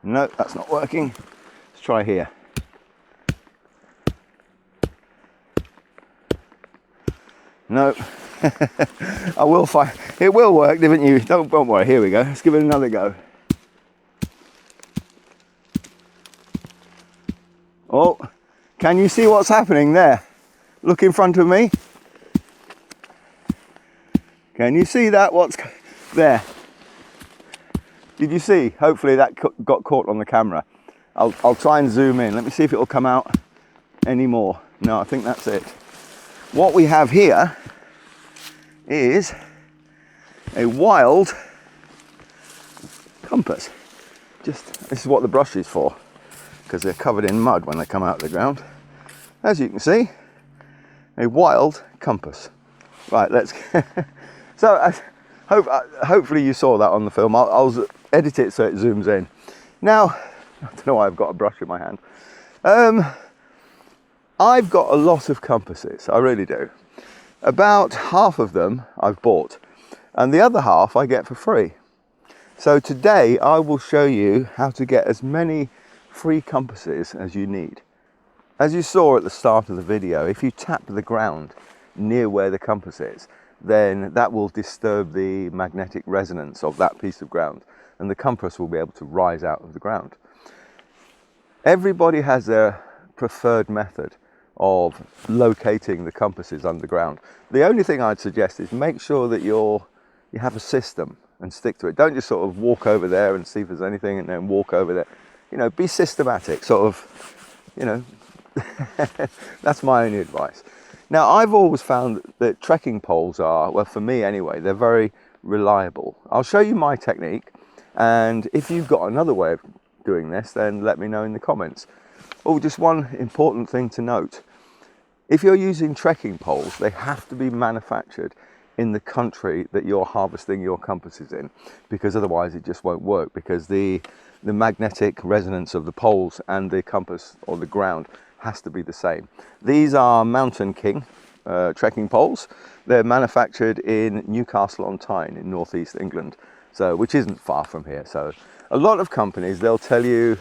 No, that's not working. Let's try here. No. I will find it will work, didn't you? Don't worry. Here we go. Let's give it another go. Oh, can you see what's happening there? Look in front of me. Can you see that? What's there? Did you see? Hopefully that got caught on the camera. I'll try and zoom in. Let me see if it'll come out anymore. No, I think that's it. What we have here is a wild compass. This is what the brush is for, because they're covered in mud when they come out of the ground. As you can see, a wild compass. Right, let's. So hopefully you saw that on the film. I'll edit it so it zooms in. Now, I don't know why I've got a brush in my hand. I've got a lot of compasses, I really do. About half of them I've bought, and the other half I get for free. So today I will show you how to get as many free compasses as you need. As you saw at the start of the video, if you tap the ground near where the compass is, then that will disturb the magnetic resonance of that piece of ground, and the compass will be able to rise out of the ground. Everybody has their preferred method of locating the compasses underground. The only thing I'd suggest is make sure that you have a system and stick to it. Don't just sort of walk over there and see if there's anything and then walk over there. You know, be systematic, sort of, you know. That's my only advice. Now, I've always found that trekking poles are, well, for me anyway, they're very reliable. I'll show you my technique, and if you've got another way of doing this, then let me know in the comments. Oh, just one important thing to note. If you're using trekking poles, they have to be manufactured in the country that you're harvesting your compasses in, because otherwise it just won't work, because the magnetic resonance of the poles and the compass or the ground has to be the same. These are Mountain King trekking poles. They're manufactured in Newcastle on Tyne in northeast England, so which isn't far from here. So a lot of companies, they'll tell you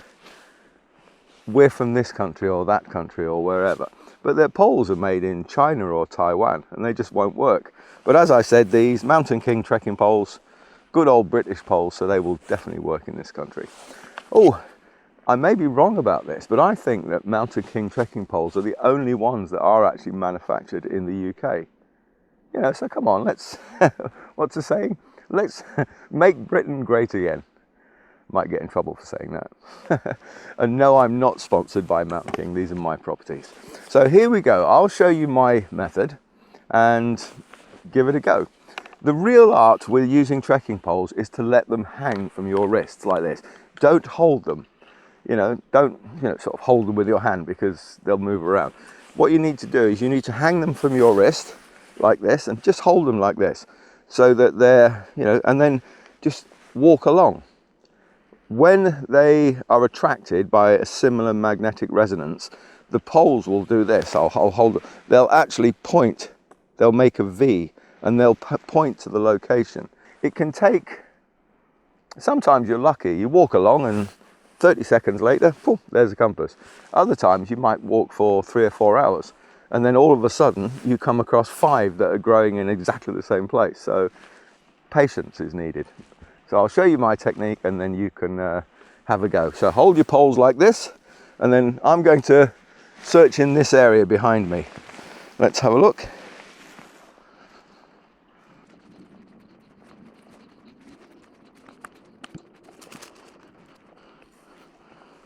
we're from this country or that country or wherever, but their poles are made in China or Taiwan and they just won't work. But as I said, these Mountain King trekking poles, good old British poles, so they will definitely work in this country. Oh, I may be wrong about this, but I think that Mountain King trekking poles are the only ones that are actually manufactured in the UK. You know, so come on, let's, what's the saying? Let's make Britain great again. Might get in trouble for saying that. And no, I'm not sponsored by Mountain King. These are my properties. So here we go. I'll show you my method and give it a go. The real art with using trekking poles is to let them hang from your wrists like this. Don't hold them. You know, don't sort of hold them with your hand, because they'll move around. What you need to do is you need to hang them from your wrist like this and just hold them like this, so that they're, and then just walk along. When they are attracted by a similar magnetic resonance, the poles will do this. I'll hold it. They'll actually point. They'll make a V and they'll point to the location. It can take, sometimes you're lucky, you walk along and 30 seconds later, poof, there's a compass. Other times you might walk for 3 or 4 hours, and then all of a sudden you come across 5 that are growing in exactly the same place. So patience is needed. So I'll show you my technique and then you can have a go. So hold your poles like this, and then I'm going to search in this area behind me. Let's have a look.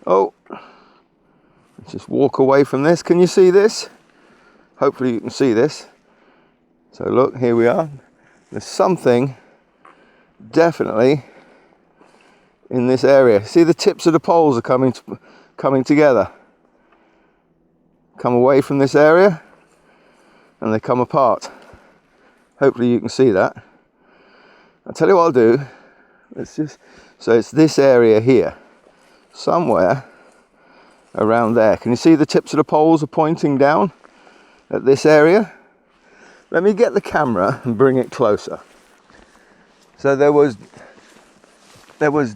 Oh, let's just walk away from this. Can you see this? Hopefully you can see this. So look, here we are. There's something definitely in this area. See, the tips of the poles are coming together. Come away from this area and they come apart. Hopefully you can see that. I'll tell you what I'll do. So it's this area here, somewhere around there. Can you see the tips of the poles are pointing down at this area? Let me get the camera and bring it closer. So there was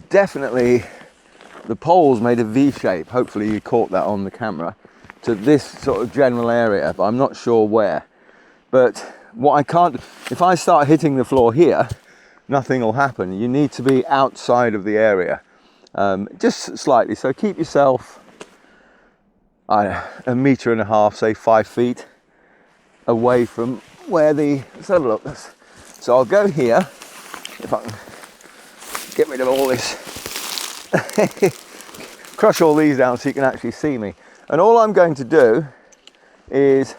definitely the poles made a V shape. Hopefully you caught that on the camera, to this sort of general area, but I'm not sure where. But what I can't, if I start hitting the floor here, nothing will happen. You need to be outside of the area, just slightly. So keep yourself a metre and a half, say 5 feet away from where let's have a look. So I'll go here, if I can get rid of all this, crush all these down so you can actually see me. And all I'm going to do is,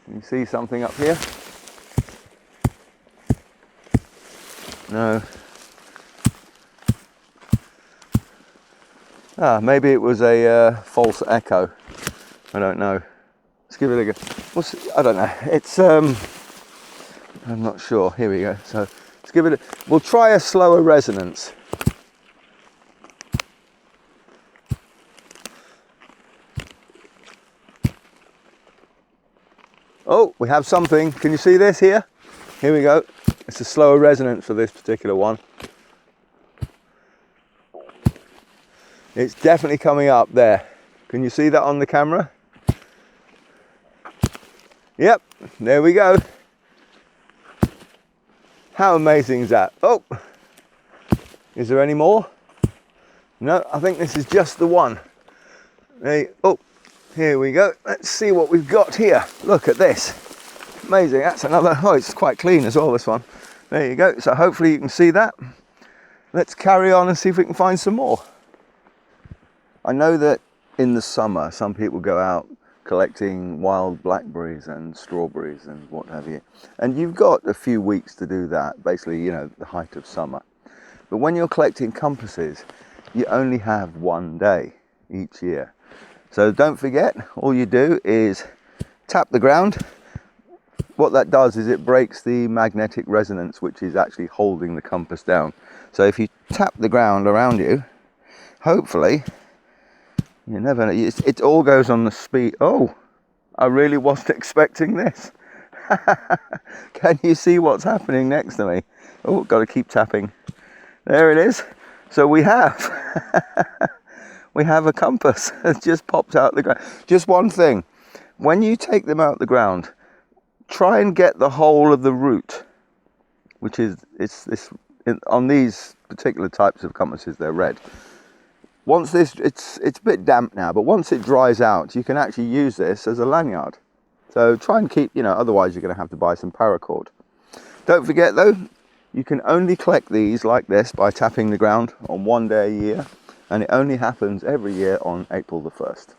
can you see something up here? No. Maybe it was a false echo. I don't know. Let's give it a go. I don't know. It's I'm not sure. Here we go. So let's give it we'll try a slower resonance. Oh, we have something. Can you see this here? Here we go. It's a slower resonance for this particular one. It's definitely coming up there. Can you see that on the camera? Yep, there we go. How amazing is that? Oh, is there any more? No, I think this is just the one. Oh, here we go. Let's see what we've got here. Look at this. Amazing. That's another. Oh, it's quite clean as well, this one. There you go. So hopefully you can see that. Let's carry on and see if we can find some more. I know that in the summer, some people go out collecting wild blackberries and strawberries and what have you. And you've got a few weeks to do that, basically, you know, the height of summer. But when you're collecting compasses, you only have one day each year. So don't forget, all you do is tap the ground. What that does is it breaks the magnetic resonance, which is actually holding the compass down. So if you tap the ground around you, hopefully, you never know, it all goes on the speed. Oh, I really wasn't expecting this. Can you see what's happening next to me? Oh, got to keep tapping. There it is. So we have we have a compass. It just popped out the ground. Just one thing, when you take them out the ground, try and get the whole of the root, which is on these particular types of compasses, they're red. Once this, it's a bit damp now, but once it dries out, you can actually use this as a lanyard. So try and keep, you know, otherwise you're going to have to buy some paracord. Don't forget though, you can only collect these like this by tapping the ground on one day a year, and it only happens every year on April the 1st.